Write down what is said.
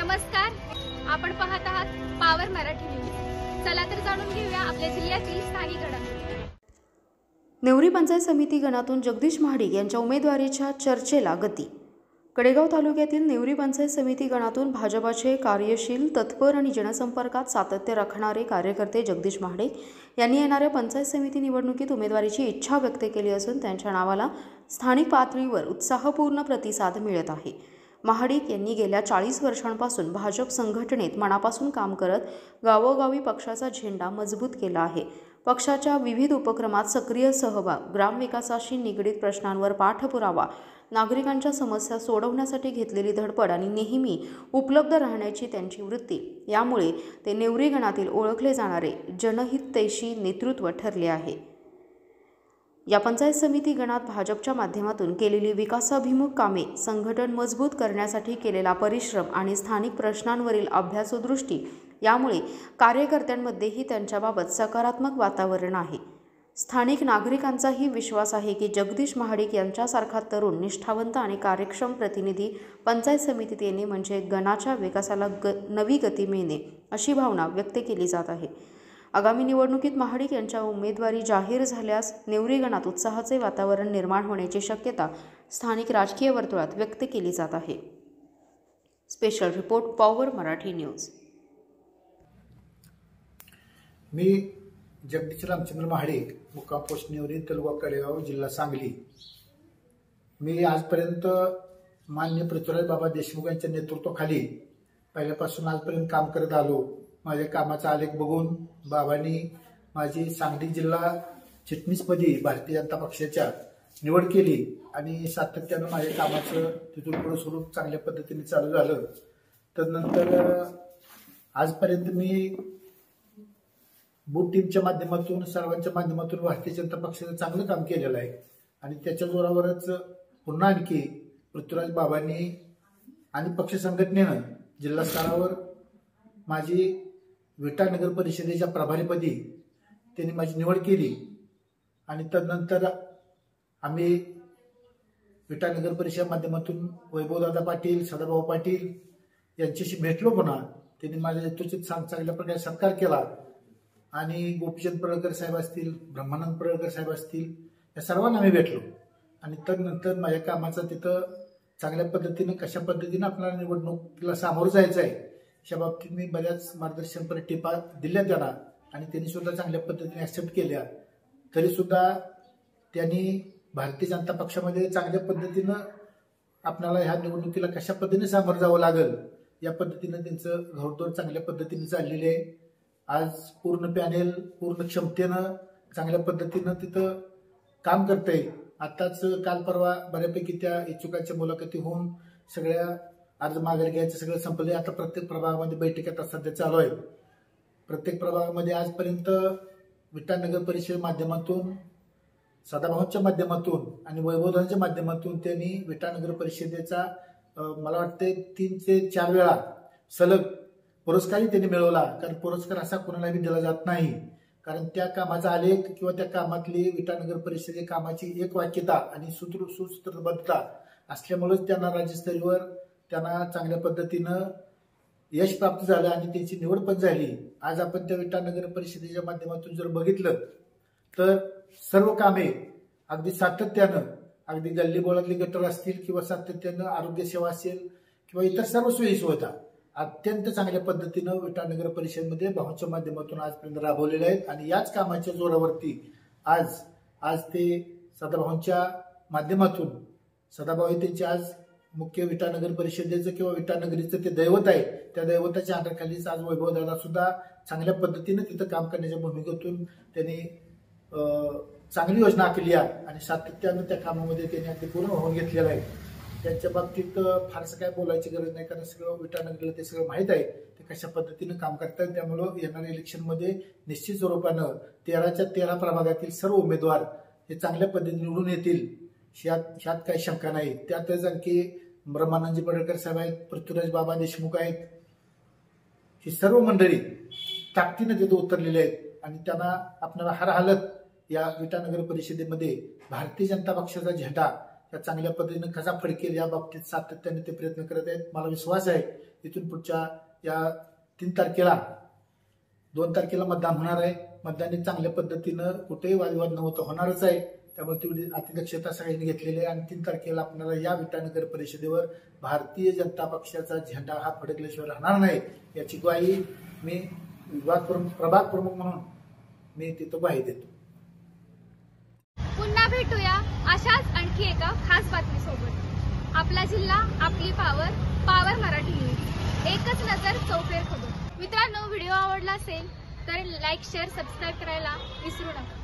नमस्कार, आपण पाहत आहात पावर मराठी न्यूज। चला तर जाणून घेऊया आपल्या जिल्ह्यातील स्थानिक घडामोडी। नेवरी पंचायत समिती गणातून जगदीश महाडिक यांच्या उमेदवारीच्या चर्चेला गती। कडेगाव तालुक्यातील नेवरी पंचायत समिती गणातून भाजपाचे कार्यशील, तत्पर आणि जनसंपर्कात सातत्य राखणारे कार्यकर्ते जगदीश महाडिक यांनी येणाऱ्या पंचायत समिती निवडणुकीत उमेदवारीची इच्छा व्यक्त केली असून त्यांच्या नावाला स्थानिक पातळीवर उत्साहपूर्ण प्रतिसाद मिळत आहे। महाडिक यांनी गेल्या 40 वर्षांपासून भाजप संघटनेत मनापासून काम करत गावोगावी पक्षाचा झेंडा मजबूत केला आहे। पक्षाच्या विविध उपक्रमात सक्रिय सहभाग, ग्रामविकासाशी निगडित प्रश्नांवर पाठपुरावा, नागरिकांच्या समस्या सोडवण्यासाठी घेतलेली धडपड आणि नेहमी उपलब्ध राहण्याची त्यांची वृत्ती यामुळे ते नेवरी गणातील ओळखले जाणारे जनहितैषी नेतृत्व ठरले आहे। या पंचायत समिती गणात भाजपच्या माध्यमातून केलेली विकासाभिमुख कामे, संघटन मजबूत करण्यासाठी केलेला परिश्रम आणि स्थानिक प्रश्नांवरील अभ्यासदृष्टी यामुळे कार्यकर्त्यांमध्येही त्यांच्याबाबत सकारात्मक वातावरण आहे। स्थानिक नागरिकांचाही विश्वास आहे की जगदीश महाडिक यांच्यासारखा तरुण, निष्ठावंत आणि कार्यक्षम प्रतिनिधी पंचायत समितीत येणे म्हणजे गणाच्या विकासाला नवी गती मिळणे अशी भावना व्यक्त केली जात आहे। आगामी निवडणुकीत महाडिक यांच्या उमेदवारी जाहीर झाल्यास नेवरी गणात उत्साहाचे वातावरण निर्माण होण्याची शक्यता स्थानिक राजकीय वर्तुळात व्यक्त केली जात आहे। Special report, power Marathi news. मी जगदीश रामचंद्र महाडिक, मुक्काम पोस्ट नेवरी, तालुका कडेगाव, जिल्हा सांगली। मी आजपर्यंत माननीय पृथ्वीराज बाबा देशमुख यांच्या नेतृत्वाखाली पहिल्यापासून आजपर्यंत काम करत आलो। माझ्या कामाचा आलेख बघून बाबांनी माझी सांगली जिल्हा चिटणीसपदी भारतीय जनता पक्षाच्या निवड केली आणि सातत्यानं माझ्या कामाचं तिथून पुढे स्वरूप चांगल्या पद्धतीने चालू झालं। त्यानंतर आजपर्यंत मी बूथ टीमच्या माध्यमातून, सर्वांच्या माध्यमातून भारतीय जनता पक्षाचं चांगलं काम केलेलं आहे आणि त्याच्या जोरावरच पुन्हा आणखी पृथ्वीराज बाबांनी आणि पक्ष संघटनेनं जिल्हा स्तरावर माझी विटा नगर परिषदेच्या प्रभारीपदी त्यांनी माझी निवड केली आणि त्यानंतर आम्ही विटा नगर परिषद माध्यमातून वैभवदादा पाटील, सदाभाऊ पाटील यांच्याशी भेटलो। पुन्हा त्यांनी माझ्या यथोचित चांगल्या प्रकारे सत्कार केला आणि गोपीचंद पडळकर साहेब असतील, ब्रह्मानंद पडळकर साहेब असतील, या सर्वांना आम्ही भेटलो आणि त्यानंतर माझ्या कामाचा तिथं चांगल्या पद्धतीने कशा पद्धतीने आपल्याला निवडणुकीला सामोरं जायचं आहे या बाबतीत मी बऱ्याच मार्गदर्शनपर टिपा दिल्या त्यांना आणि त्यांनी सुद्धा चांगल्या पद्धतीने ऍक्सेप्ट केल्या। तरी सुद्धा त्यांनी भारतीय जनता पक्षामध्ये चांगल्या पद्धतीनं आपल्याला ह्या निवडणुकीला कशा पद्धतीने सामोरं जावं लागेल या पद्धतीनं त्यांचं घोडदौड चांगल्या पद्धतीने चाललेली आहे। आज पूर्ण पॅनेल पूर्ण क्षमतेनं चांगल्या पद्धतीनं तिथं काम करतंय। आताच काल परवा बऱ्यापैकी त्या इच्छुकांच्या मुलाखती होऊन सगळ्या अर्ज मागे घ्यायचं सगळं संपलंय। आता प्रत्येक प्रभागामध्ये बैठक आता सध्या चालू आहे। प्रत्येक प्रभागामध्ये आजपर्यंत विटा नगर परिषद माध्यमातून, सदाभाऊंच्या माध्यमातून आणि वैभवदांच्या माध्यमातून त्यांनी विटा नगर परिषदेचा मला वाटते 3 ते 4 वेळा सलग पुरस्कारही त्यांनी मिळवला। कारण पुरस्कार असा कोणालाही दिला जात नाही, कारण त्या कामाचा आलेख किंवा त्या कामातली विटा नगर परिषदे कामाची एकवाक्यता आणि सुसूत्रबद्धता असल्यामुळेच त्यांना राज्यस्तरीयवर त्यांना चांगल्या पद्धतीनं यश प्राप्त झालं आणि त्यांची निवड पण झाली। आज आपण त्या विटा नगर परिषदेच्या माध्यमातून जर बघितलं तर सर्व कामे अगदी सातत्यानं, अगदी गल्लीबोळातली गटर असतील किंवा सातत्यानं आरोग्य सेवा असेल किंवा इतर सर्व सोयी सुविधा अत्यंत चांगल्या पद्धतीनं विटा नगर परिषदेमध्ये भाऊंच्या माध्यमातून आजपर्यंत राबवलेल्या आहेत आणि याच कामाच्या जोरावरती आज ते सदाभाऊंच्या माध्यमातून, सदाभाऊ त्यांचे आज मुख्य विटा नगर परिषदेचं किंवा विटा नगरीचं ते दैवत आहे, त्या दैवताच्या अंडरखालीच आज वैभवदादा सुद्धा चांगल्या पद्धतीने तिथं काम करण्याच्या भूमिकेतून त्यांनी चांगली योजना आखली आहे आणि सातत्यानं त्या कामामध्ये त्यांनी अगदी पूर्ण होऊन घेतलेलं आहे। त्यांच्या बाबतीत फारसं काय बोलायची गरज नाही, कारण सगळं विटा नगरीला ते सगळं माहीत आहे ते कशा पद्धतीनं काम करतात। त्यामुळं येणाऱ्या इलेक्शनमध्ये निश्चित स्वरूपानं 13च्या 13 प्रभागातील सर्व उमेदवार हे चांगल्या पद्धतीने निवडून येतील ह्यात काही शंका नाही। त्यातच आणखी ब्रह्मानंदजी पडळकर साहेब आहेत, पृथ्वीराज बाबा देशमुख आहेत, ही सर्व मंडळी ताकदीने तिथे उतरलेले आहेत आणि त्यांना आपल्याला हर हालत या विटा नगर परिषदेमध्ये भारतीय जनता पक्षाचा झेंडा या चांगल्या पद्धतीने कसा फडकेल या बाबतीत सातत्याने ते प्रयत्न करत आहेत। मला विश्वास आहे इथून पुढच्या या 3 तारखेला 2 तारखेला मतदान होणार आहे. मतदान हे चांगल्या पद्धतीनं कुठेही वादविवाद न होता होणारच आहे. त्यामुळे तेवढी अतिदक्षता सगळ्यांनी घेतलेली आहे आणि 3 तारखेला आपल्याला या विटानगर परिषदेवर भारतीय जनता पक्षाचा झेंडा हा फडकल्याशिवाय राहणार नाही याची ग्वाही मी प्रभाग प्रमुख म्हणून मी तिथं ग्वाही देतो. पुन्हा भेटूया अशाच आणखी एका खास बातमीसोबत. आपला जिल्हा, आपली पावर मराठी न्यूज. एकच नजर चौफेर खबर. मित्रांनो, व्हिडिओ आवडला असेल तर लाईक, शेअर, सबस्क्राईब करायला विसरू नका.